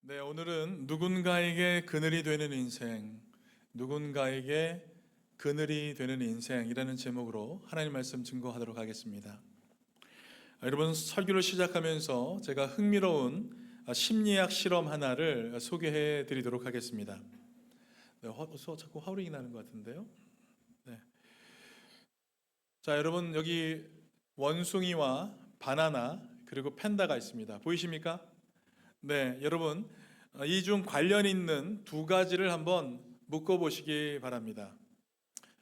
네, 오늘은 누군가에게 그늘이 되는 인생, 누군가에게 그늘이 되는 인생이라는 제목으로 하나님 말씀 증거하도록 하겠습니다. 여러분, 설교를 시작하면서 제가 흥미로운 심리학 실험 하나를 소개해 드리도록 하겠습니다. 네, 자꾸 화우링이 나는 것 같은데요. 네. 자, 여러분, 여기 원숭이와 바나나 그리고 팬다가 있습니다. 보이십니까? 네, 여러분, 이 중 관련 있는 두 가지를 한번 묶어 보시기 바랍니다.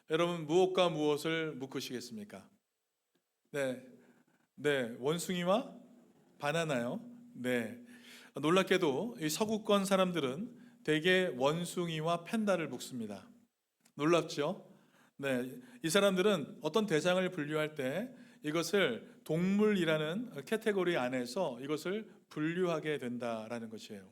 여러분, 무엇과 무엇을 묶으시겠습니까? 네, 네, 원숭이와 바나나요. 네, 놀랍게도 이 서구권 사람들은 대개 원숭이와 팬다를 묶습니다. 놀랍죠? 네, 이 사람들은 어떤 대상을 분류할 때 이것을 동물이라는 카테고리 안에서 이것을 분류하게 된다라는 것이에요.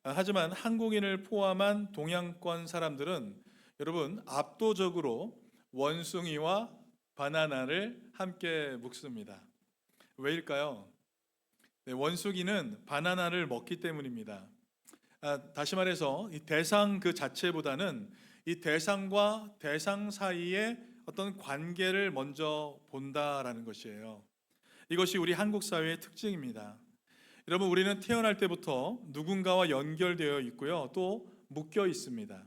하지만 한국인을 포함한 동양권 사람들은 여러분 압도적으로 원숭이와 바나나를 함께 먹습니다. 왜일까요? 네, 원숭이는 바나나를 먹기 때문입니다. 다시 말해서 이 대상 그 자체보다는 이 대상과 대상 사이의 어떤 관계를 먼저 본다라는 것이에요. 이것이 우리 한국 사회의 특징입니다. 여러분, 우리는 태어날 때부터 누군가와 연결되어 있고요, 또 묶여 있습니다.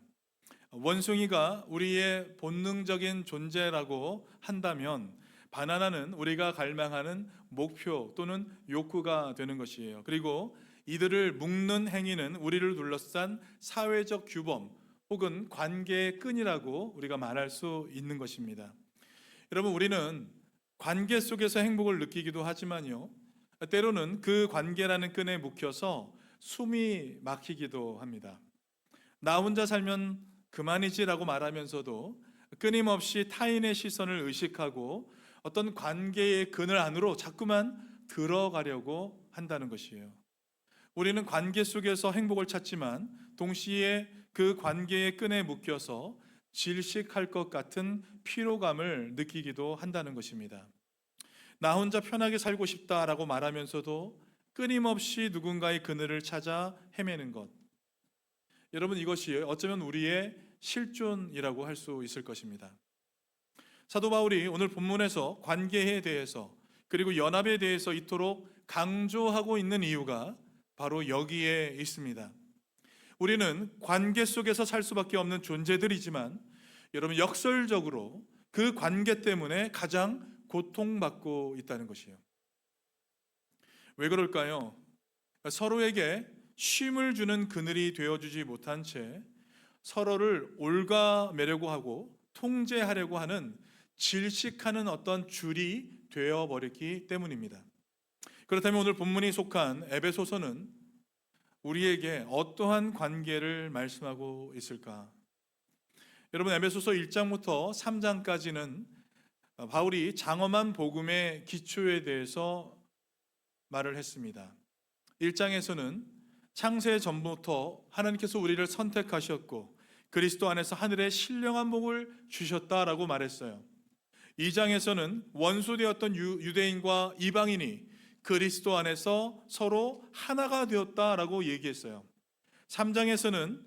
원숭이가 우리의 본능적인 존재라고 한다면 바나나는 우리가 갈망하는 목표 또는 욕구가 되는 것이에요. 그리고 이들을 묶는 행위는 우리를 둘러싼 사회적 규범 혹은 관계의 끈이라고 우리가 말할 수 있는 것입니다. 여러분, 우리는 관계 속에서 행복을 느끼기도 하지만요, 때로는 그 관계라는 끈에 묶여서 숨이 막히기도 합니다. 나 혼자 살면 그만이지라고 말하면서도 끊임없이 타인의 시선을 의식하고 어떤 관계의 그늘 안으로 자꾸만 들어가려고 한다는 것이에요. 우리는 관계 속에서 행복을 찾지만 동시에 그 관계의 끈에 묶여서 질식할 것 같은 피로감을 느끼기도 한다는 것입니다. 나 혼자 편하게 살고 싶다라고 말하면서도 끊임없이 누군가의 그늘을 찾아 헤매는 것. 여러분, 이것이 어쩌면 우리의 실존이라고 할 수 있을 것입니다. 사도 바울이 오늘 본문에서 관계에 대해서 그리고 연합에 대해서 이토록 강조하고 있는 이유가 바로 여기에 있습니다. 우리는 관계 속에서 살 수밖에 없는 존재들이지만 여러분, 역설적으로 그 관계 때문에 가장 고통받고 있다는 것이에요. 왜 그럴까요? 서로에게 쉼을 주는 그늘이 되어주지 못한 채 서로를 옭아매려고 하고 통제하려고 하는 질식하는 어떤 줄이 되어버렸기 때문입니다. 그렇다면 오늘 본문이 속한 에베소서는 우리에게 어떠한 관계를 말씀하고 있을까? 여러분, 에베소서 1장부터 3장까지는 바울이 장엄한 복음의 기초에 대해서 말을 했습니다. 1장에서는 창세 전부터 하나님께서 우리를 선택하셨고 그리스도 안에서 하늘의 신령한 복을 주셨다라고 말했어요. 2장에서는 원수되었던 유대인과 이방인이 그리스도 안에서 서로 하나가 되었다라고 얘기했어요. 3장에서는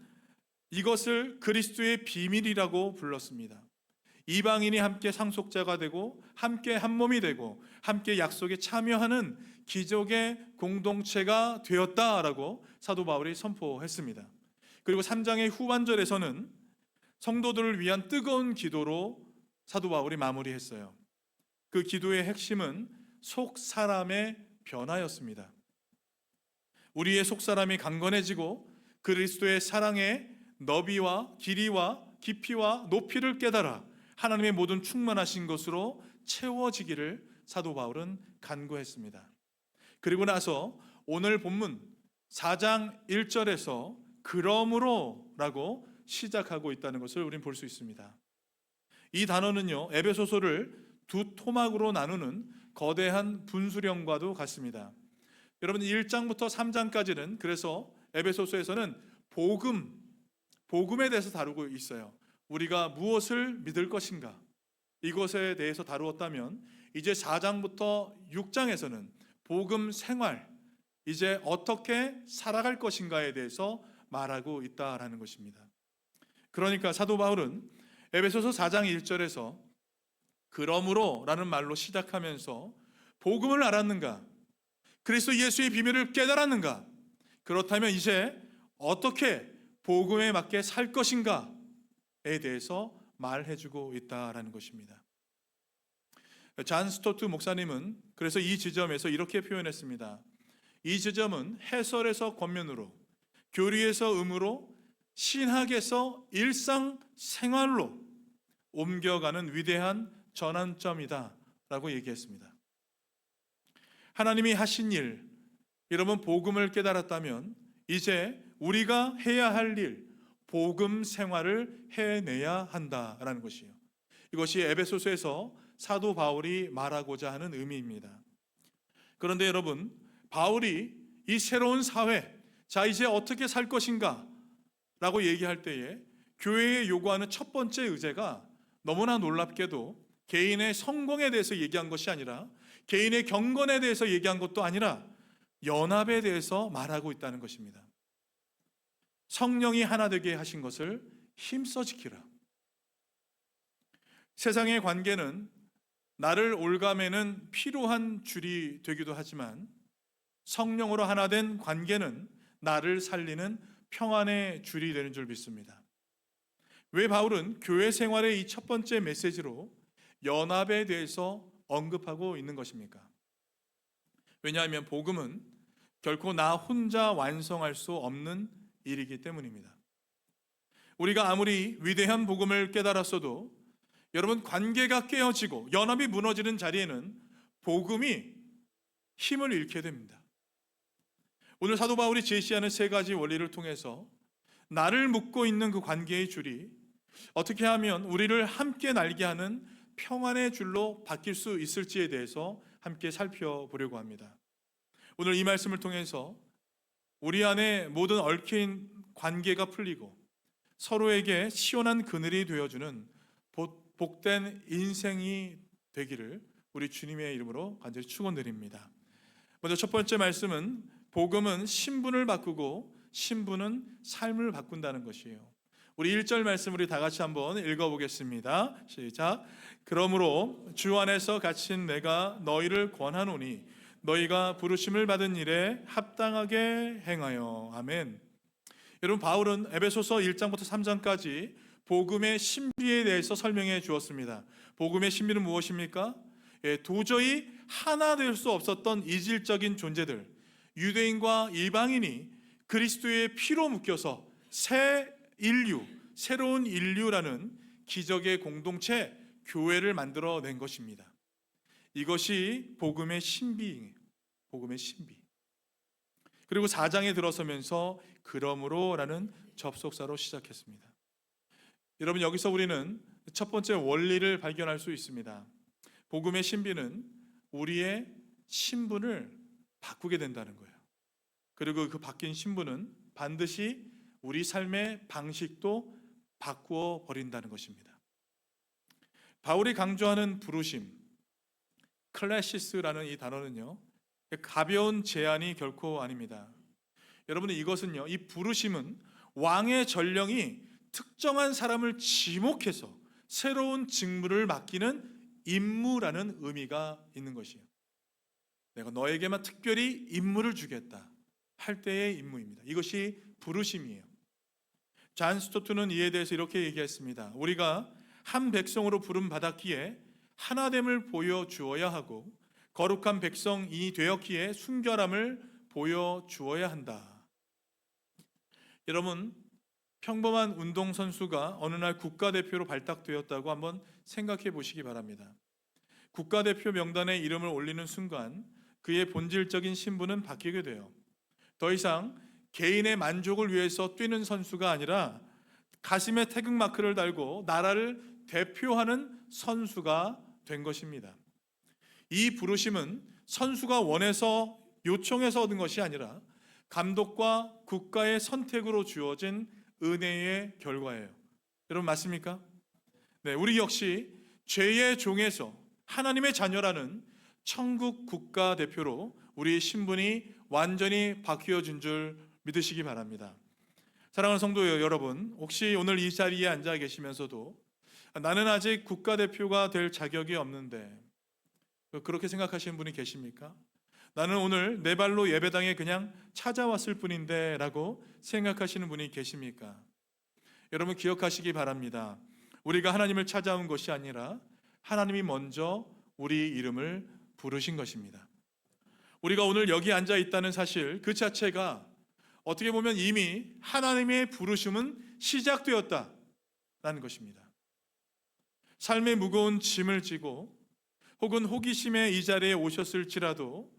이것을 그리스도의 비밀이라고 불렀습니다. 이방인이 함께 상속자가 되고 함께 한 몸이 되고 함께 약속에 참여하는 기적의 공동체가 되었다라고 사도 바울이 선포했습니다. 그리고 3장의 후반절에서는 성도들을 위한 뜨거운 기도로 사도 바울이 마무리했어요. 그 기도의 핵심은 속 사람의 변화였습니다. 우리의 속 사람이 강건해지고 그리스도의 사랑의 너비와 길이와 깊이와 높이를 깨달아 하나님의 모든 충만하신 것으로 채워지기를 사도 바울은 간구했습니다. 그리고 나서 오늘 본문 4장 1절에서 그러므로 라고 시작하고 있다는 것을 우리는 볼 수 있습니다. 이 단어는요, 에베소서를 두 토막으로 나누는 거대한 분수령과도 같습니다. 여러분, 1장부터 3장까지는 그래서 에베소서에서는 복음에 대해서 다루고 있어요. 우리가 무엇을 믿을 것인가, 이것에 대해서 다루었다면, 이제 4장부터 6장에서는 복음 생활, 이제 어떻게 살아갈 것인가에 대해서 말하고 있다라는 것입니다. 그러니까 사도 바울은 에베소서 4장 1절에서 그러므로 라는 말로 시작하면서 복음을 알았는가? 그리스도 예수의 비밀을 깨달았는가? 그렇다면 이제 어떻게 복음에 맞게 살 것인가에 대해서 말해주고 있다라는 것입니다. 잔 스토트 목사님은 그래서 이 지점에서 이렇게 표현했습니다. 이 지점은 해설에서 권면으로, 교리에서 의무로, 신학에서 일상생활로 옮겨가는 위대한 전환점이다 라고 얘기했습니다. 하나님이 하신 일, 여러분 복음을 깨달았다면 이제 우리가 해야 할 일, 복음 생활을 해내야 한다라는 것이에요. 이것이 에베소서에서 사도 바울이 말하고자 하는 의미입니다. 그런데 여러분, 바울이 이 새로운 사회, 자 이제 어떻게 살 것인가 라고 얘기할 때에 교회에 요구하는 첫 번째 의제가 너무나 놀랍게도 개인의 성공에 대해서 얘기한 것이 아니라, 개인의 경건에 대해서 얘기한 것도 아니라 연합에 대해서 말하고 있다는 것입니다. 성령이 하나 되게 하신 것을 힘써 지키라. 세상의 관계는 나를 올가매는 필요한 줄이 되기도 하지만 성령으로 하나 된 관계는 나를 살리는 평안의 줄이 되는 줄 믿습니다. 왜 바울은 교회 생활의 이 첫 번째 메시지로 연합에 대해서 언급하고 있는 것입니까? 왜냐하면 복음은 결코 나 혼자 완성할 수 없는 일이기 때문입니다. 우리가 아무리 위대한 복음을 깨달았어도 여러분, 관계가 깨어지고 연합이 무너지는 자리에는 복음이 힘을 잃게 됩니다. 오늘 사도 바울이 제시하는 세 가지 원리를 통해서 나를 묶고 있는 그 관계의 줄이 어떻게 하면 우리를 함께 날게 하는 평안의 줄로 바뀔 수 있을지에 대해서 함께 살펴보려고 합니다. 오늘 이 말씀을 통해서 우리 안에 모든 얽힌 관계가 풀리고 서로에게 시원한 그늘이 되어주는 복된 인생이 되기를 우리 주님의 이름으로 간절히 축원드립니다. 먼저 첫 번째 말씀은 복음은 신분을 바꾸고 신분은 삶을 바꾼다는 것이에요. 우리 1절 말씀 우리 다 같이 한번 읽어보겠습니다. 시작. 그러므로 주 안에서 갇힌 내가 너희를 권하노니 너희가 부르심을 받은 일에 합당하게 행하여. 아멘. 여러분, 바울은 에베소서 1장부터 3장까지 복음의 신비에 대해서 설명해 주었습니다. 복음의 신비는 무엇입니까? 도저히 하나 될 수 없었던 이질적인 존재들, 유대인과 이방인이 그리스도의 피로 묶여서 새 인류, 새로운 인류라는 기적의 공동체, 교회를 만들어낸 것입니다. 이것이 복음의 신비예요. 복음의 신비. 그리고 4장에 들어서면서 그러므로라는 접속사로 시작했습니다. 여러분, 여기서 우리는 첫 번째 원리를 발견할 수 있습니다. 복음의 신비는 우리의 신분을 바꾸게 된다는 거예요. 그리고 그 바뀐 신분은 반드시 우리 삶의 방식도 바꾸어 버린다는 것입니다. 바울이 강조하는 부르심, 클래시스라는 이 단어는요, 가벼운 제안이 결코 아닙니다. 여러분, 이것은요, 이 부르심은 왕의 전령이 특정한 사람을 지목해서 새로운 직무를 맡기는 임무라는 의미가 있는 것이에요. 내가 너에게만 특별히 임무를 주겠다 할 때의 임무입니다. 이것이 부르심이에요. 잔 스토트는 이에 대해서 이렇게 얘기했습니다. 우리가 한 백성으로 부름 받았기에 하나됨을 보여주어야 하고 거룩한 백성이 되었기에 순결함을 보여주어야 한다. 여러분, 평범한 운동선수가 어느 날 국가대표로 발탁되었다고 한번 생각해 보시기 바랍니다. 국가대표 명단에 이름을 올리는 순간 그의 본질적인 신분은 바뀌게 돼요. 더 이상 개인의 만족을 위해서 뛰는 선수가 아니라 가슴에 태극마크를 달고 나라를 대표하는 선수가 된 것입니다. 이 부르심은 선수가 원해서 요청해서 얻은 것이 아니라 감독과 국가의 선택으로 주어진 은혜의 결과예요. 여러분, 맞습니까? 네, 우리 역시 죄의 종에서 하나님의 자녀라는 천국 국가 대표로 우리의 신분이 완전히 바뀌어진 줄 믿으시기 바랍니다. 사랑하는 성도 여러분, 혹시 오늘 이 자리에 앉아 계시면서도 나는 아직 국가대표가 될 자격이 없는데, 그렇게 생각하시는 분이 계십니까? 나는 오늘 내 발로 예배당에 그냥 찾아왔을 뿐인데 라고 생각하시는 분이 계십니까? 여러분 기억하시기 바랍니다. 우리가 하나님을 찾아온 것이 아니라 하나님이 먼저 우리 이름을 부르신 것입니다. 우리가 오늘 여기 앉아 있다는 사실 그 자체가 어떻게 보면 이미 하나님의 부르심은 시작되었다라는 것입니다. 삶의 무거운 짐을 지고 혹은 호기심에 이 자리에 오셨을지라도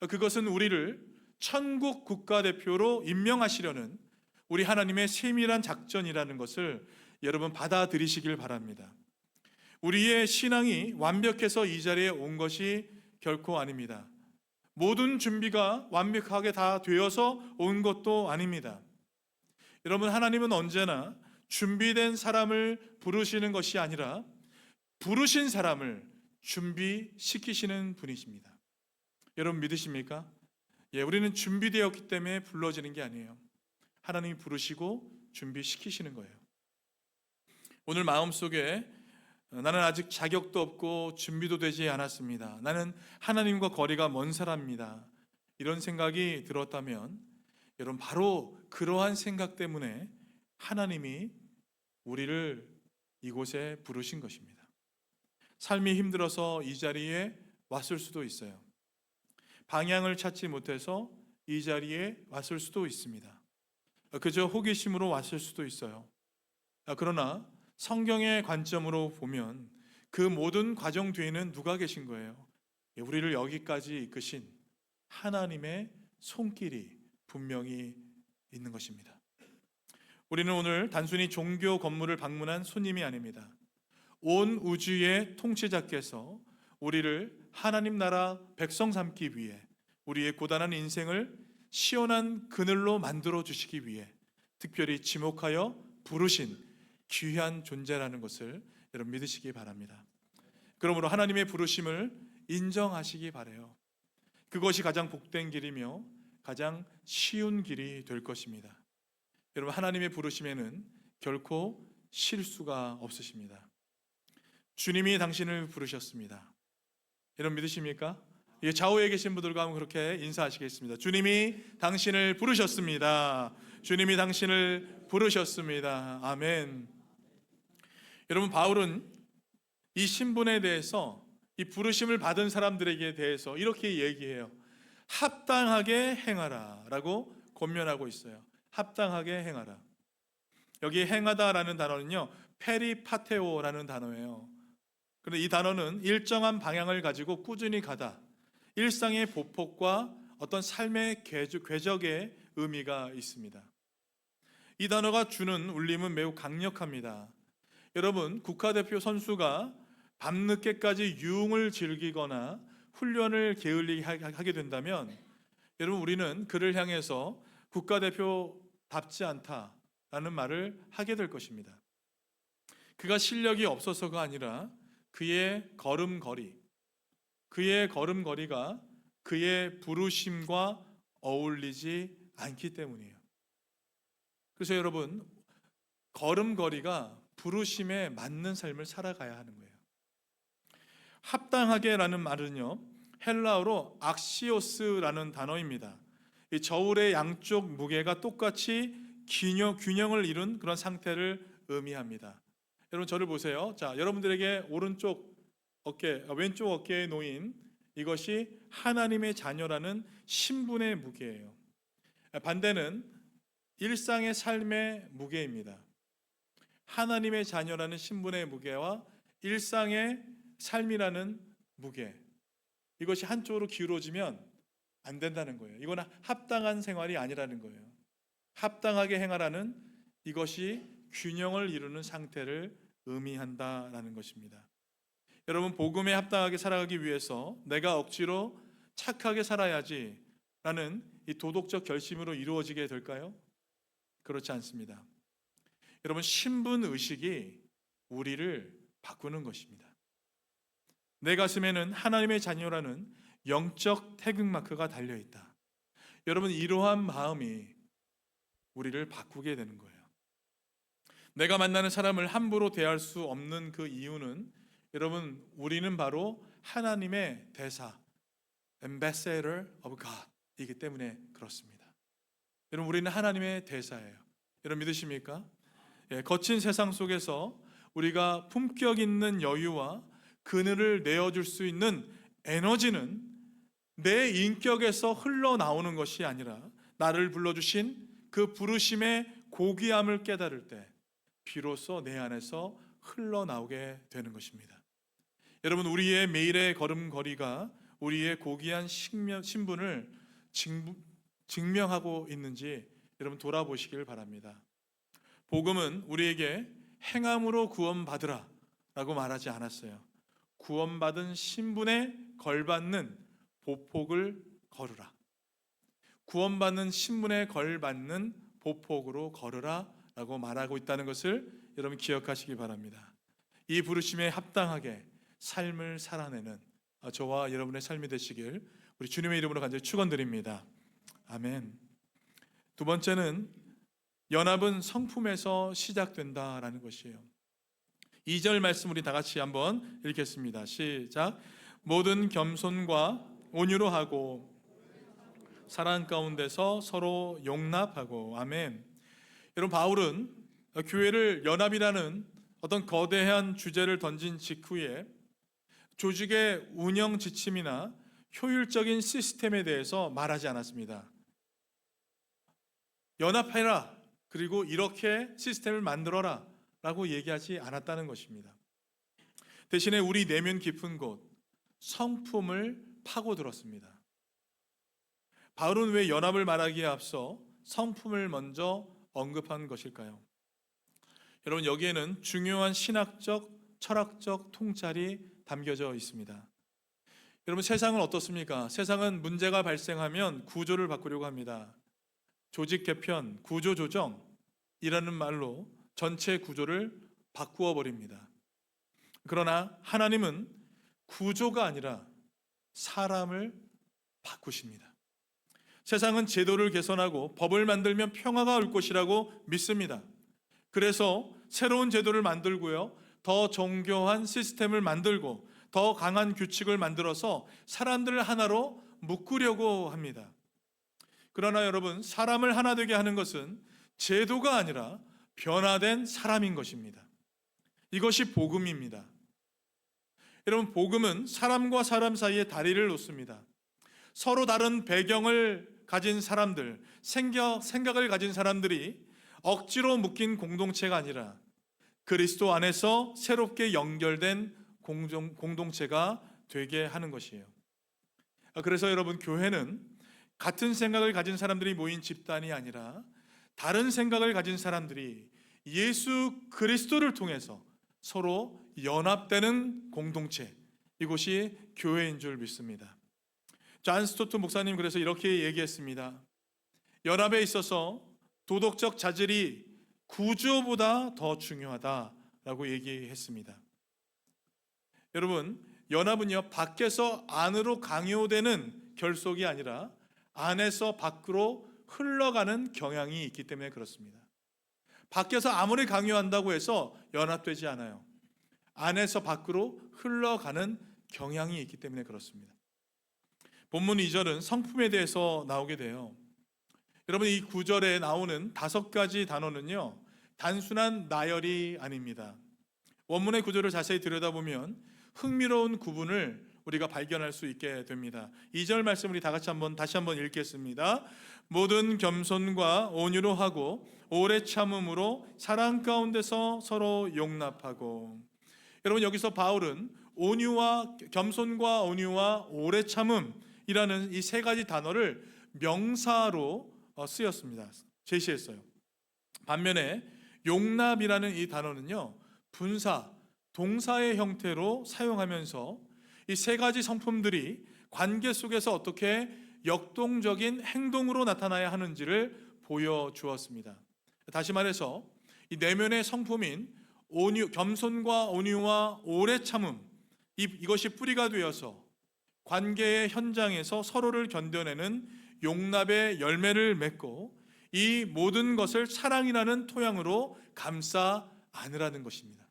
그것은 우리를 천국 국가대표로 임명하시려는 우리 하나님의 세밀한 작전이라는 것을 여러분 받아들이시길 바랍니다. 우리의 신앙이 완벽해서 이 자리에 온 것이 결코 아닙니다. 모든 준비가 완벽하게 다 되어서 온 것도 아닙니다. 여러분, 하나님은 언제나 준비된 사람을 부르시는 것이 아니라 부르신 사람을 준비시키시는 분이십니다. 여러분 믿으십니까? 우리는 준비되었기 때문에 불러지는 게 아니에요. 하나님이 부르시고 준비시키시는 거예요. 오늘 마음속에 나는 아직 자격도 없고 준비도 되지 않았습니다. 나는 하나님과 거리가 먼 사람입니다. 이런 생각이 들었다면 여러분 바로 그러한 생각 때문에 하나님이 우리를 이곳에 부르신 것입니다. 삶이 힘들어서 이 자리에 왔을 수도 있어요. 방향을 찾지 못해서 이 자리에 왔을 수도 있습니다. 그저 호기심으로 왔을 수도 있어요. 그러나 성경의 관점으로 보면 그 모든 과정 뒤에는 누가 계신 거예요? 우리를 여기까지 이끄신 하나님의 손길이 분명히 있는 것입니다. 우리는 오늘 단순히 종교 건물을 방문한 손님이 아닙니다. 온 우주의 통치자께서 우리를 하나님 나라 백성 삼기 위해 우리의 고단한 인생을 시원한 그늘로 만들어 주시기 위해 특별히 지목하여 부르신 귀한 존재라는 것을 여러분 믿으시기 바랍니다. 그러므로 하나님의 부르심을 인정하시기 바라요. 그것이 가장 복된 길이며 가장 쉬운 길이 될 것입니다. 여러분 하나님의 부르심에는 결코 실수가 없으십니다. 주님이 당신을 부르셨습니다. 여러분 믿으십니까? 좌우에 계신 분들과 한번 그렇게 인사하시겠습니다. 주님이 당신을 부르셨습니다. 주님이 당신을 부르셨습니다. 아멘. 여러분 바울은 이 신분에 대해서 이 부르심을 받은 사람들에게 대해서 이렇게 얘기해요. 합당하게 행하라 라고 권면하고 있어요. 합당하게 행하라. 여기 행하다라는 단어는요 페리파테오라는 단어예요. 그런데 이 단어는 일정한 방향을 가지고 꾸준히 가다, 일상의 보폭과 어떤 삶의 궤적의 의미가 있습니다. 이 단어가 주는 울림은 매우 강력합니다. 여러분 국가대표 선수가 밤늦게까지 유흥을 즐기거나 훈련을 게을리 하게 된다면 여러분 우리는 그를 향해서 국가대표답지 않다라는 말을 하게 될 것입니다. 그가 실력이 없어서가 아니라 그의 걸음걸이가 그의 부르심과 어울리지 않기 때문이에요. 그래서 여러분 걸음걸이가 부르심에 맞는 삶을 살아가야 하는 거예요. 합당하게라는 말은요 헬라어로 악시오스라는 단어입니다. 이 저울의 양쪽 무게가 똑같이 균형을 이룬 그런 상태를 의미합니다. 여러분 저를 보세요. 자, 여러분들에게 왼쪽 어깨에 놓인 이것이 하나님의 자녀라는 신분의 무게예요. 반대는 일상의 삶의 무게입니다. 하나님의 자녀라는 신분의 무게와 일상의 삶이라는 무게, 이것이 한쪽으로 기울어지면 안 된다는 거예요. 이거는 합당한 생활이 아니라는 거예요. 합당하게 행하라는 이것이 균형을 이루는 상태를 의미한다라는 것입니다. 여러분 복음에 합당하게 살아가기 위해서 내가 억지로 착하게 살아야지 라는 이 도덕적 결심으로 이루어지게 될까요? 그렇지 않습니다. 여러분 신분의식이 우리를 바꾸는 것입니다. 내 가슴에는 하나님의 자녀라는 영적 태극마크가 달려있다. 여러분, 이러한 마음이 우리를 바꾸게 되는 거예요. 내가 만나는 사람을 함부로 대할 수 없는 그 이유는, 여러분, 우리는 바로 하나님의 대사, Ambassador of God 이기 때문에 그렇습니다. 여러분, 우리는 하나님의 대사예요. 여러분, 믿으십니까? 거친 세상 속에서 우리가 품격 있는 여유와 그늘을 내어줄 수 있는 에너지는 내 인격에서 흘러나오는 것이 아니라 나를 불러주신 그 부르심의 고귀함을 깨달을 때 비로소 내 안에서 흘러나오게 되는 것입니다. 여러분, 우리의 매일의 걸음걸이가 우리의 고귀한 신분을 증명하고 있는지 여러분 돌아보시길 바랍니다. 복음은 우리에게 행함으로 구원받으라 라고 말하지 않았어요. 구원받은 신분에 걸받는 보폭을 걸으라. 구원받는 신분에 걸받는 보폭으로 걸으라 라고 말하고 있다는 것을 여러분 기억하시기 바랍니다. 이 부르심에 합당하게 삶을 살아내는 저와 여러분의 삶이 되시길 우리 주님의 이름으로 간절히 축원드립니다. 아멘. 두 번째는 연합은 성품에서 시작된다라는 것이에요. 2절 말씀 우리 다 같이 한번 읽겠습니다. 시작. 모든 겸손과 온유로 하고 사랑 가운데서 서로 용납하고. 아멘. 여러분, 바울은 교회를 연합이라는 어떤 거대한 주제를 던진 직후에 조직의 운영 지침이나 효율적인 시스템에 대해서 말하지 않았습니다. 연합해라, 그리고 이렇게 시스템을 만들어라 라고 얘기하지 않았다는 것입니다. 대신에 우리 내면 깊은 곳 성품을 파고들었습니다. 바울은 왜 연합을 말하기에 앞서 성품을 먼저 언급한 것일까요? 여러분, 여기에는 중요한 신학적, 철학적 통찰이 담겨져 있습니다. 여러분, 세상은 어떻습니까? 세상은 문제가 발생하면 구조를 바꾸려고 합니다. 조직 개편, 구조 조정이라는 말로 전체 구조를 바꾸어 버립니다. 그러나 하나님은 구조가 아니라 사람을 바꾸십니다. 세상은 제도를 개선하고 법을 만들면 평화가 올 것이라고 믿습니다. 그래서 새로운 제도를 만들고요, 더 정교한 시스템을 만들고 더 강한 규칙을 만들어서 사람들을 하나로 묶으려고 합니다. 그러나 여러분, 사람을 하나 되게 하는 것은 제도가 아니라 변화된 사람인 것입니다. 이것이 복음입니다. 여러분, 복음은 사람과 사람 사이에 다리를 놓습니다. 서로 다른 배경을 가진 사람들, 생각을 가진 사람들이 억지로 묶인 공동체가 아니라 그리스도 안에서 새롭게 연결된 공동체가 되게 하는 것이에요. 그래서 여러분, 교회는 같은 생각을 가진 사람들이 모인 집단이 아니라 다른 생각을 가진 사람들이 예수 그리스도를 통해서 서로 연합되는 공동체, 이곳이 교회인 줄 믿습니다. 존 스토트 목사님 그래서 이렇게 얘기했습니다. 연합에 있어서 도덕적 자질이 구조보다 더 중요하다라고 얘기했습니다. 여러분, 연합은요, 밖에서 안으로 강요되는 결속이 아니라 안에서 밖으로 흘러가는 경향이 있기 때문에 그렇습니다. 밖에서 아무리 강요한다고 해서 연합되지 않아요. 안에서 밖으로 흘러가는 경향이 있기 때문에 그렇습니다. 본문 2절은 성품에 대해서 나오게 돼요. 여러분, 이 9절에 나오는 5가지 단어는요, 단순한 나열이 아닙니다. 원문의 구조를 자세히 들여다보면 흥미로운 구분을 우리가 발견할 수 있게 됩니다. 2절 말씀 우리 다시 한번 읽겠습니다. 모든 겸손과 온유로 하고 오래 참음으로 사랑 가운데서 서로 용납하고. 여러분, 여기서 바울은 겸손과 온유와 오래 참음이라는 이 3가지 단어를 명사로 쓰였습니다. 제시했어요. 반면에 용납이라는 이 단어는요, 분사, 동사의 형태로 사용하면서 이 3가지 성품들이 관계 속에서 어떻게 역동적인 행동으로 나타나야 하는지를 보여주었습니다. 다시 말해서 이 내면의 성품인 겸손과 온유와 오래 참음, 이것이 뿌리가 되어서 관계의 현장에서 서로를 견뎌내는 용납의 열매를 맺고 이 모든 것을 사랑이라는 토양으로 감싸 안으라는 것입니다.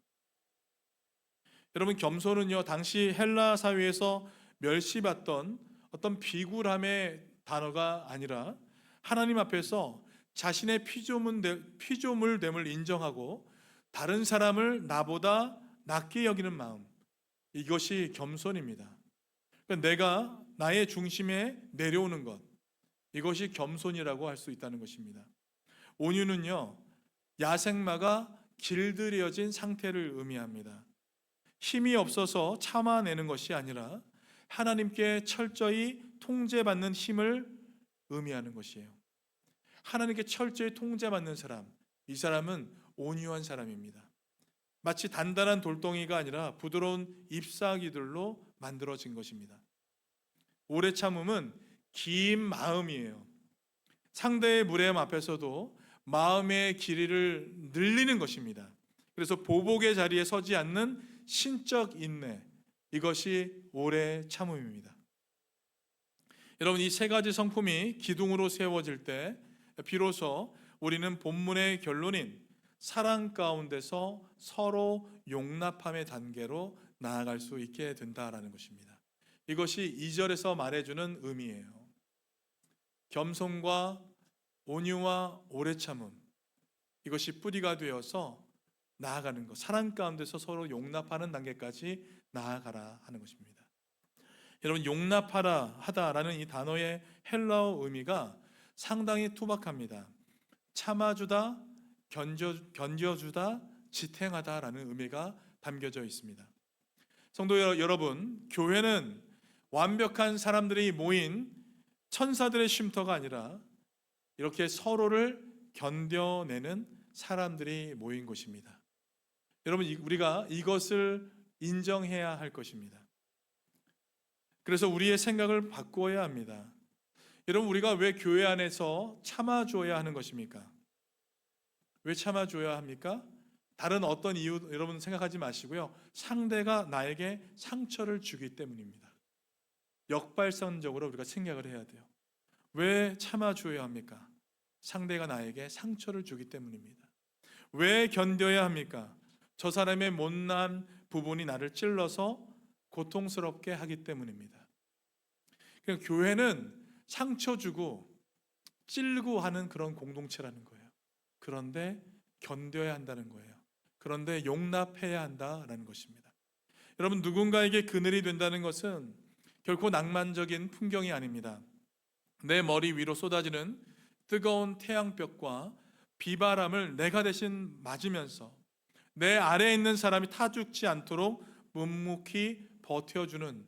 여러분, 겸손은요, 당시 헬라 사회에서 멸시받던 어떤 비굴함의 단어가 아니라 하나님 앞에서 자신의 피조물됨을 인정하고 다른 사람을 나보다 낮게 여기는 마음, 이것이 겸손입니다. 그러니까 내가 나의 중심에 내려오는 것, 이것이 겸손이라고 할 수 있다는 것입니다. 온유는요, 야생마가 길들여진 상태를 의미합니다. 힘이 없어서 참아내는 것이 아니라 하나님께 철저히 통제받는 힘을 의미하는 것이에요. 하나님께 철저히 통제받는 사람, 이 사람은 온유한 사람입니다. 마치 단단한 돌덩이가 아니라 부드러운 잎사귀들로 만들어진 것입니다. 오래 참음은 긴 마음이에요. 상대의 무례함 앞에서도 마음의 길이를 늘리는 것입니다. 그래서 보복의 자리에 서지 않는 신적 인내, 이것이 오래 참음입니다. 여러분, 이 세 가지 성품이 기둥으로 세워질 때 비로소 우리는 본문의 결론인 사랑 가운데서 서로 용납함의 단계로 나아갈 수 있게 된다라는 것입니다. 이것이 2절에서 말해주는 의미예요. 겸손과 온유와 오래 참음, 이것이 뿌리가 되어서 나아가는 것, 사랑 가운데서 서로 용납하는 단계까지 나아가라 하는 것입니다. 여러분, 용납하라 하다라는 이 단어의 헬라어 의미가 상당히 투박합니다. 참아주다, 견뎌주다, 지탱하다라는 의미가 담겨져 있습니다. 성도 여러분, 교회는 완벽한 사람들이 모인 천사들의 쉼터가 아니라 이렇게 서로를 견뎌내는 사람들이 모인 곳입니다. 여러분, 우리가 이것을 인정해야 할 것입니다. 그래서 우리의 생각을 바꾸어야 합니다. 여러분, 우리가 왜 교회 안에서 참아줘야 하는 것입니까? 왜 참아줘야 합니까? 다른 어떤 이유 여러분 생각하지 마시고요. 상대가 나에게 상처를 주기 때문입니다. 역발상적으로 우리가 생각을 해야 돼요. 왜 참아줘야 합니까? 상대가 나에게 상처를 주기 때문입니다. 왜 견뎌야 합니까? 저 사람의 못난 부분이 나를 찔러서 고통스럽게 하기 때문입니다. 그러니까 교회는 상처 주고 찔고 하는 그런 공동체라는 거예요. 그런데 견뎌야 한다는 거예요. 그런데 용납해야 한다라는 것입니다. 여러분, 누군가에게 그늘이 된다는 것은 결코 낭만적인 풍경이 아닙니다. 내 머리 위로 쏟아지는 뜨거운 태양볕과 비바람을 내가 대신 맞으면서 내 아래에 있는 사람이 타 죽지 않도록 묵묵히 버텨주는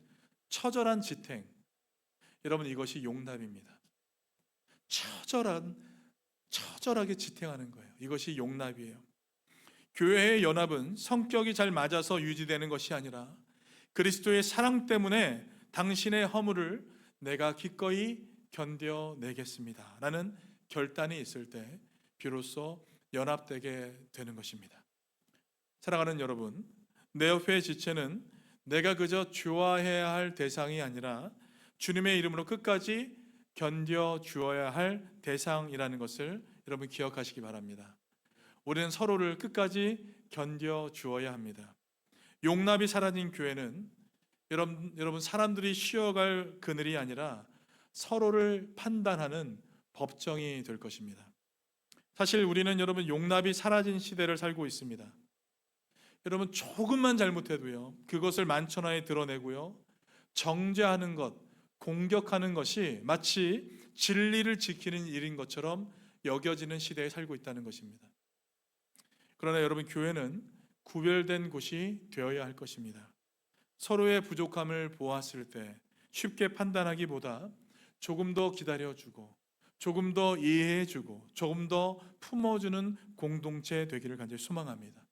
처절한 지탱, 여러분, 이것이 용납입니다. 처절하게 지탱하는 거예요. 이것이 용납이에요. 교회의 연합은 성격이 잘 맞아서 유지되는 것이 아니라 그리스도의 사랑 때문에 당신의 허물을 내가 기꺼이 견뎌내겠습니다 라는 결단이 있을 때 비로소 연합되게 되는 것입니다. 사랑하는 여러분, 내 옆의 지체는 내가 그저 좋아해야 할 대상이 아니라 주님의 이름으로 끝까지 견뎌 주어야 할 대상이라는 것을 여러분 기억하시기 바랍니다. 우리는 서로를 끝까지 견뎌 주어야 합니다. 용납이 사라진 교회는 여러분 사람들이 쉬어갈 그늘이 아니라 서로를 판단하는 법정이 될 것입니다. 사실 우리는 여러분 용납이 사라진 시대를 살고 있습니다. 여러분, 조금만 잘못해도요, 그것을 만천하에 드러내고요, 정죄하는 것, 공격하는 것이 마치 진리를 지키는 일인 것처럼 여겨지는 시대에 살고 있다는 것입니다. 그러나 여러분, 교회는 구별된 곳이 되어야 할 것입니다. 서로의 부족함을 보았을 때 쉽게 판단하기보다 조금 더 기다려주고 조금 더 이해해주고 조금 더 품어주는 공동체 되기를 간절히 소망합니다.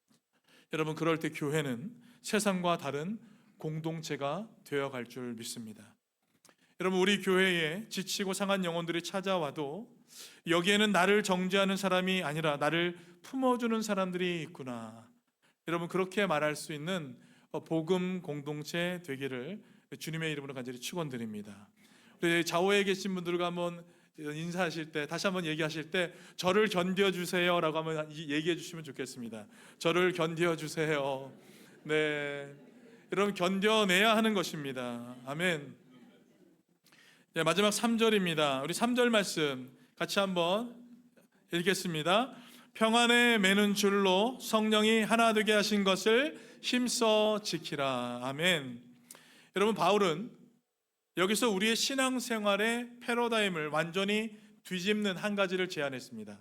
여러분, 그럴 때 교회는 세상과 다른 공동체가 되어갈 줄 믿습니다. 여러분, 우리 교회에 지치고 상한 영혼들이 찾아와도 여기에는 나를 정죄하는 사람이 아니라 나를 품어주는 사람들이 있구나, 여러분 그렇게 말할 수 있는 복음 공동체 되기를 주님의 이름으로 간절히 축원드립니다. 우리 좌우에 계신 분들과 한번 인사하실 때, 다시 한번 얘기하실 때 저를 견뎌주세요 라고 한번 얘기해 주시면 좋겠습니다. 저를 견뎌주세요. 네, 여러분 견뎌내야 하는 것입니다. 아멘. 네, 마지막 3절입니다. 우리 3절 말씀 같이 한번 읽겠습니다. 평안에 매는 줄로 성령이 하나 되게 하신 것을 힘써 지키라. 아멘. 여러분, 바울은 여기서 우리의 신앙생활의 패러다임을 완전히 뒤집는 한 가지를 제안했습니다.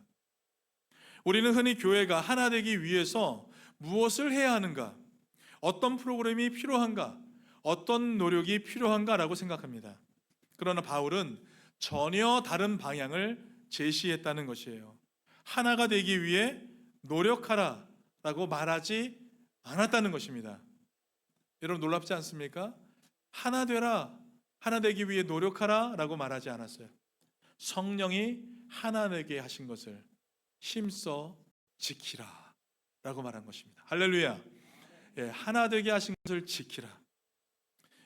우리는 흔히 교회가 하나 되기 위해서 무엇을 해야 하는가, 어떤 프로그램이 필요한가, 어떤 노력이 필요한가라고 생각합니다. 그러나 바울은 전혀 다른 방향을 제시했다는 것이에요. 하나가 되기 위해 노력하라 라고 말하지 않았다는 것입니다. 여러분, 놀랍지 않습니까? 하나 되라, 하나 되기 위해 노력하라 라고 말하지 않았어요. 성령이 하나 되게 하신 것을 힘써 지키라 라고 말한 것입니다. 할렐루야. 예, 하나 되게 하신 것을 지키라.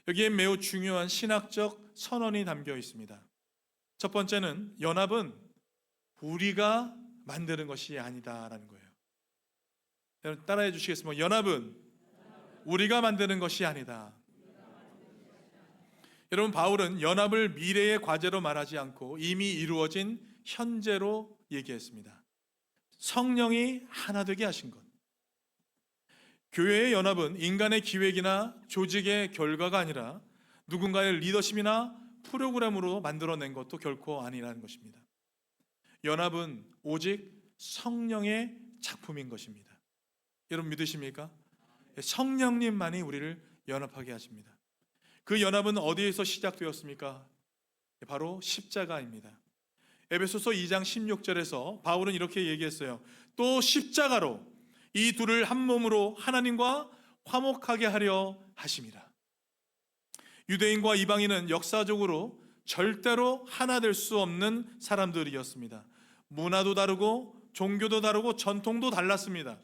여기에 매우 중요한 신학적 선언이 담겨 있습니다. 첫 번째는 연합은 우리가 만드는 것이 아니다라는 거예요. 여러분 따라해 주시겠습니까? 연합은 우리가 만드는 것이 아니다. 여러분, 바울은 연합을 미래의 과제로 말하지 않고 이미 이루어진 현재로 얘기했습니다. 성령이 하나 되게 하신 것. 교회의 연합은 인간의 기획이나 조직의 결과가 아니라 누군가의 리더십이나 프로그램으로 만들어낸 것도 결코 아니라는 것입니다. 연합은 오직 성령의 작품인 것입니다. 여러분 믿으십니까? 성령님만이 우리를 연합하게 하십니다. 그 연합은 어디에서 시작되었습니까? 바로 십자가입니다. 에베소서 2장 16절에서 바울은 이렇게 얘기했어요. 또 십자가로 이 둘을 한 몸으로 하나님과 화목하게 하려 하심이라. 유대인과 이방인은 역사적으로 절대로 하나 될 수 없는 사람들이었습니다. 문화도 다르고 종교도 다르고 전통도 달랐습니다.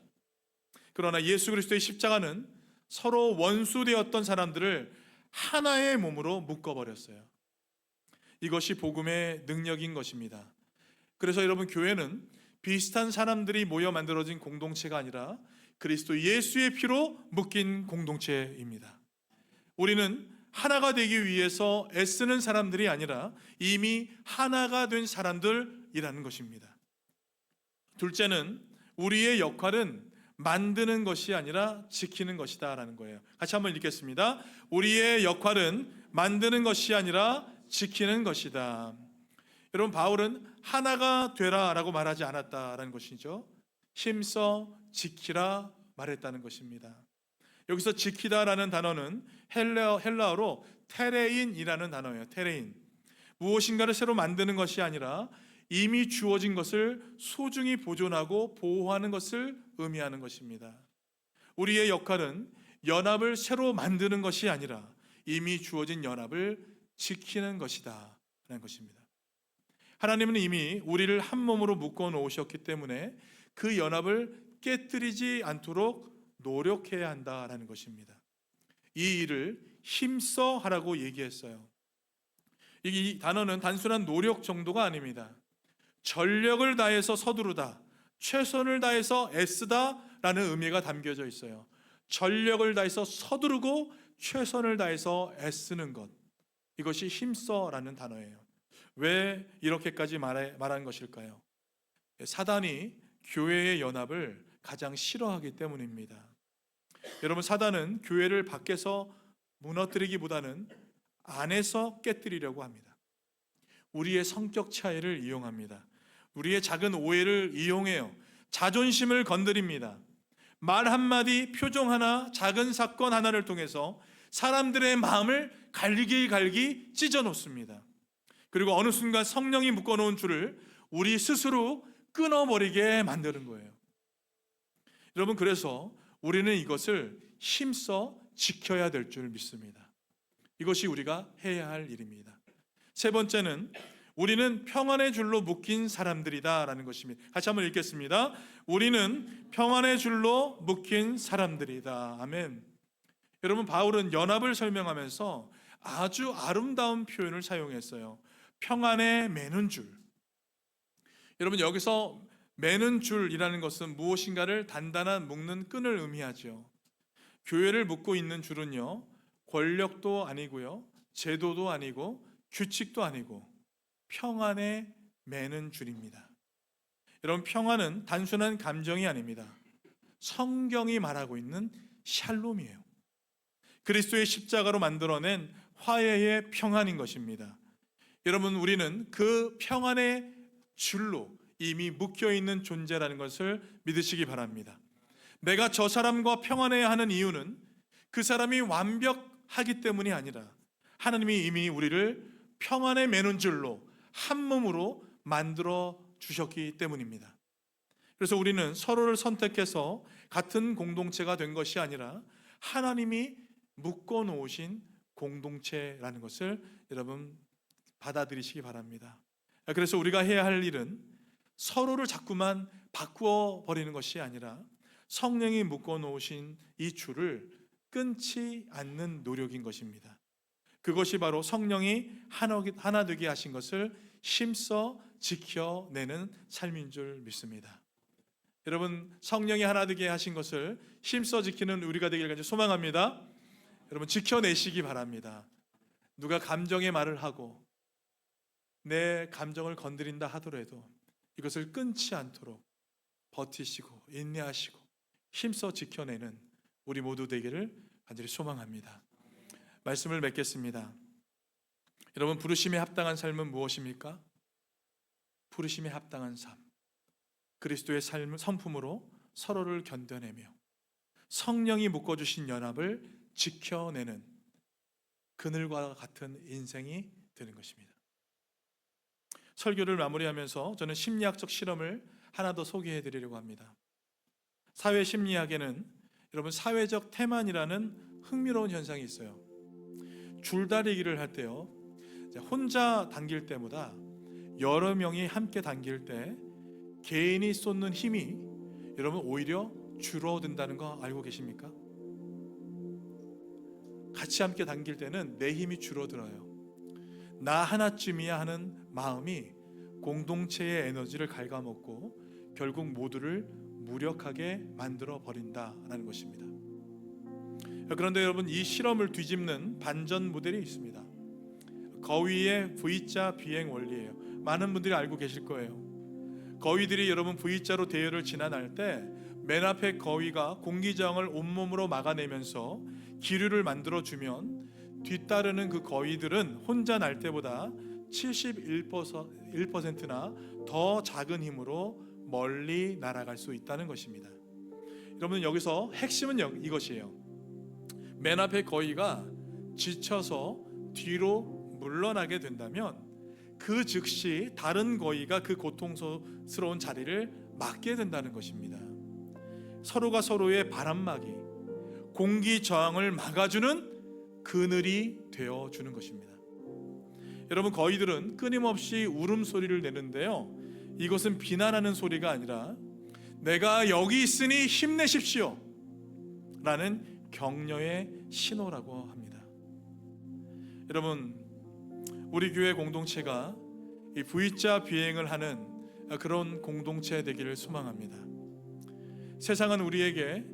그러나 예수 그리스도의 십자가는 서로 원수되었던 사람들을 하나의 몸으로 묶어버렸어요. 이것이 복음의 능력인 것입니다. 그래서 여러분, 교회는 비슷한 사람들이 모여 만들어진 공동체가 아니라 그리스도 예수의 피로 묶인 공동체입니다. 우리는 하나가 되기 위해서 애쓰는 사람들이 아니라 이미 하나가 된 사람들이라는 것입니다. 둘째는 우리의 역할은 만드는 것이 아니라 지키는 것이다 라는 거예요. 같이 한번 읽겠습니다. 우리의 역할은 만드는 것이 아니라 지키는 것이다. 여러분, 바울은 하나가 되라 라고 말하지 않았다라는 것이죠. 힘써 지키라 말했다는 것입니다. 여기서 지키다라는 단어는 헬라어로 테레인이라는 단어예요. 테레인. 무엇인가를 새로 만드는 것이 아니라 이미 주어진 것을 소중히 보존하고 보호하는 것을 의미하는 것입니다. 우리의 역할은 연합을 새로 만드는 것이 아니라 이미 주어진 연합을 지키는 것이다 라는 것입니다. 하나님은 이미 우리를 한 몸으로 묶어 놓으셨기 때문에 그 연합을 깨뜨리지 않도록 노력해야 한다라는 것입니다. 이 일을 힘써 하라고 얘기했어요. 이 단어는 단순한 노력 정도가 아닙니다. 전력을 다해서 서두르다, 최선을 다해서 애쓰다 라는 의미가 담겨져 있어요. 전력을 다해서 서두르고 최선을 다해서 애쓰는 것, 이것이 힘써라는 단어예요. 왜 이렇게까지 말한 것일까요? 사단이 교회의 연합을 가장 싫어하기 때문입니다. 여러분, 사단은 교회를 밖에서 무너뜨리기보다는 안에서 깨뜨리려고 합니다. 우리의 성격 차이를 이용합니다. 우리의 작은 오해를 이용해요. 자존심을 건드립니다. 말 한마디, 표정 하나, 작은 사건 하나를 통해서 사람들의 마음을 갈기 찢어 놓습니다. 그리고 어느 순간 성령이 묶어놓은 줄을 우리 스스로 끊어버리게 만드는 거예요. 여러분, 그래서 우리는 이것을 힘써 지켜야 될 줄 믿습니다. 이것이 우리가 해야 할 일입니다. 세 번째는 우리는 평안의 줄로 묶인 사람들이다 라는 것입니다. 같이 한번 읽겠습니다. 우리는 평안의 줄로 묶인 사람들이다. 아멘. 여러분, 바울은 연합을 설명하면서 아주 아름다운 표현을 사용했어요. 평안에 매는 줄. 여러분, 여기서 매는 줄이라는 것은 무엇인가를 단단한 묶는 끈을 의미하죠. 교회를 묶고 있는 줄은요, 권력도 아니고요, 제도도 아니고 규칙도 아니고 평안에 매는 줄입니다. 여러분, 평안은 단순한 감정이 아닙니다. 성경이 말하고 있는 샬롬이에요. 그리스도의 십자가로 만들어낸 화해의 평안인 것입니다. 여러분, 우리는 그 평안의 줄로 이미 묶여있는 존재라는 것을 믿으시기 바랍니다. 내가 저 사람과 평안해야 하는 이유는 그 사람이 완벽하기 때문이 아니라 하나님이 이미 우리를 평안에 매는 줄로 한 몸으로 만들어 주셨기 때문입니다. 그래서 우리는 서로를 선택해서 같은 공동체가 된 것이 아니라 하나님이 묶어 놓으신 공동체라는 것을 여러분 받아들이시기 바랍니다. 그래서 우리가 해야 할 일은 서로를 자꾸만 바꾸어 버리는 것이 아니라 성령이 묶어 놓으신 이 줄을 끊지 않는 노력인 것입니다. 그것이 바로 성령이 하나 되게 하신 것을 힘써 지켜내는 삶인 줄 믿습니다. 여러분, 성령이 하나 되게 하신 것을 힘써 지키는 우리가 되기를 간절히 소망합니다. 여러분, 지켜내시기 바랍니다. 누가 감정의 말을 하고 내 감정을 건드린다 하더라도 이것을 끊지 않도록 버티시고 인내하시고 힘써 지켜내는 우리 모두 되기를 간절히 소망합니다. 말씀을 맺겠습니다. 여러분, 부르심에 합당한 삶은 무엇입니까? 부르심에 합당한 삶, 그리스도의 삶 성품으로 서로를 견뎌내며 성령이 묶어주신 연합을 지켜내는 그늘과 같은 인생이 되는 것입니다. 설교를 마무리하면서 저는 심리학적 실험을 하나 더 소개해 드리려고 합니다. 사회 심리학에는 여러분 사회적 태만이라는 흥미로운 현상이 있어요. 줄다리기를 할 때요, 혼자 당길 때보다 여러 명이 함께 당길 때 개인이 쏟는 힘이 여러분 오히려 줄어든다는 거 알고 계십니까? 같이 함께 당길 때는 내 힘이 줄어들어요. 나 하나쯤이야 하는 마음이 공동체의 에너지를 갉아먹고 결국 모두를 무력하게 만들어 버린다라는 것입니다. 그런데 여러분, 이 실험을 뒤집는 반전 모델이 있습니다. 거위의 V자 비행 원리예요. 많은 분들이 알고 계실 거예요. 거위들이 여러분 V자로 대열을 지나갈 때 맨 앞에 거위가 공기저항을 온몸으로 막아내면서 기류를 만들어주면 뒤따르는 그 거위들은 혼자 날 때보다 71%나 더 작은 힘으로 멀리 날아갈 수 있다는 것입니다. 여러분, 여기서 핵심은 이것이에요. 맨 앞에 거위가 지쳐서 뒤로 물러나게 된다면 그 즉시 다른 거위가 그 고통스러운 자리를 맡게 된다는 것입니다. 서로가 서로의 바람막이, 공기 저항을 막아주는 그늘이 되어주는 것입니다. 여러분, 거위들은 끊임없이 울음소리를 내는데요, 이것은 비난하는 소리가 아니라 내가 여기 있으니 힘내십시오 라는 격려의 신호라고 합니다. 여러분, 우리 교회 공동체가 이 V자 비행을 하는 그런 공동체 되기를 소망합니다. 세상은 우리에게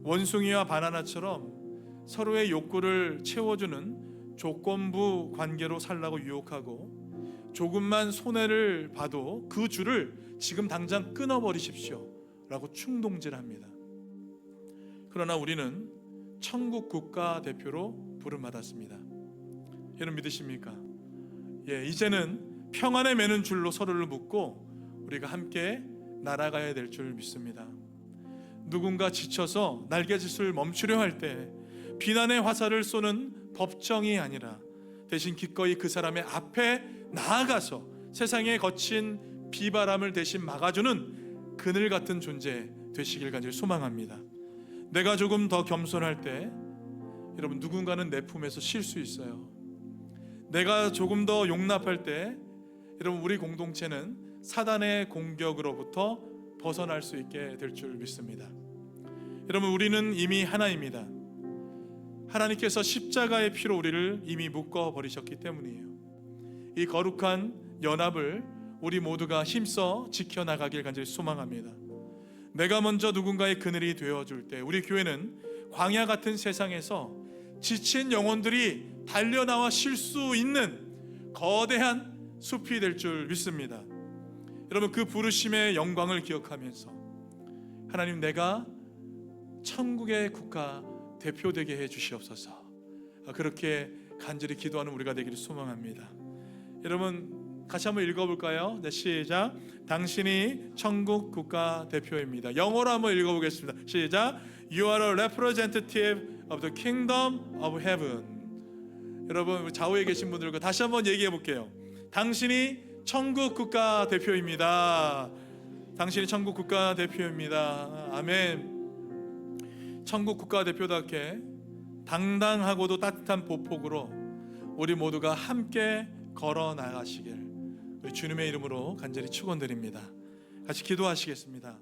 원숭이와 바나나처럼 서로의 욕구를 채워주는 조건부 관계로 살라고 유혹하고 조금만 손해를 봐도 그 줄을 지금 당장 끊어버리십시오 라고 충동질합니다. 그러나 우리는 천국 국가대표로 부름받았습니다. 여러분, 믿으십니까? 이제는 평안에 매는 줄로 서로를 묶고 우리가 함께 날아가야 될 줄 믿습니다. 누군가 지쳐서 날개짓을 멈추려 할 때 비난의 화살을 쏘는 법정이 아니라 대신 기꺼이 그 사람의 앞에 나아가서 세상의 거친 비바람을 대신 막아주는 그늘 같은 존재 되시길 간절히 소망합니다. 내가 조금 더 겸손할 때 여러분, 누군가는 내 품에서 쉴 수 있어요. 내가 조금 더 용납할 때 여러분, 우리 공동체는 사단의 공격으로부터 벗어날 수 있게 될 줄 믿습니다. 여러분, 우리는 이미 하나입니다. 하나님께서 십자가의 피로 우리를 이미 묶어 버리셨기 때문이에요. 이 거룩한 연합을 우리 모두가 힘써 지켜나가길 간절히 소망합니다. 내가 먼저 누군가의 그늘이 되어줄 때 우리 교회는 광야 같은 세상에서 지친 영혼들이 달려나와 쉴 수 있는 거대한 숲이 될 줄 믿습니다. 여러분, 그 부르심의 영광을 기억하면서 하나님, 내가 천국의 국가 대표되게 해 주시옵소서. 그렇게 간절히 기도하는 우리가 되기를 소망합니다. 여러분, 같이 한번 읽어볼까요? 네, 시작. 당신이 천국 국가 대표입니다. 영어로 한번 읽어보겠습니다. 시작. You are a representative of the kingdom of heaven. 여러분, 좌우에 계신 분들과 다시 한번 얘기해 볼게요. 당신이 천국 국가 대표입니다. 당신이 천국 국가 대표입니다. 아멘. 천국 국가 대표답게 당당하고도 따뜻한 보폭으로 우리 모두가 함께 걸어 나가시길 우리 주님의 이름으로 간절히 축원드립니다. 같이 기도하시겠습니다.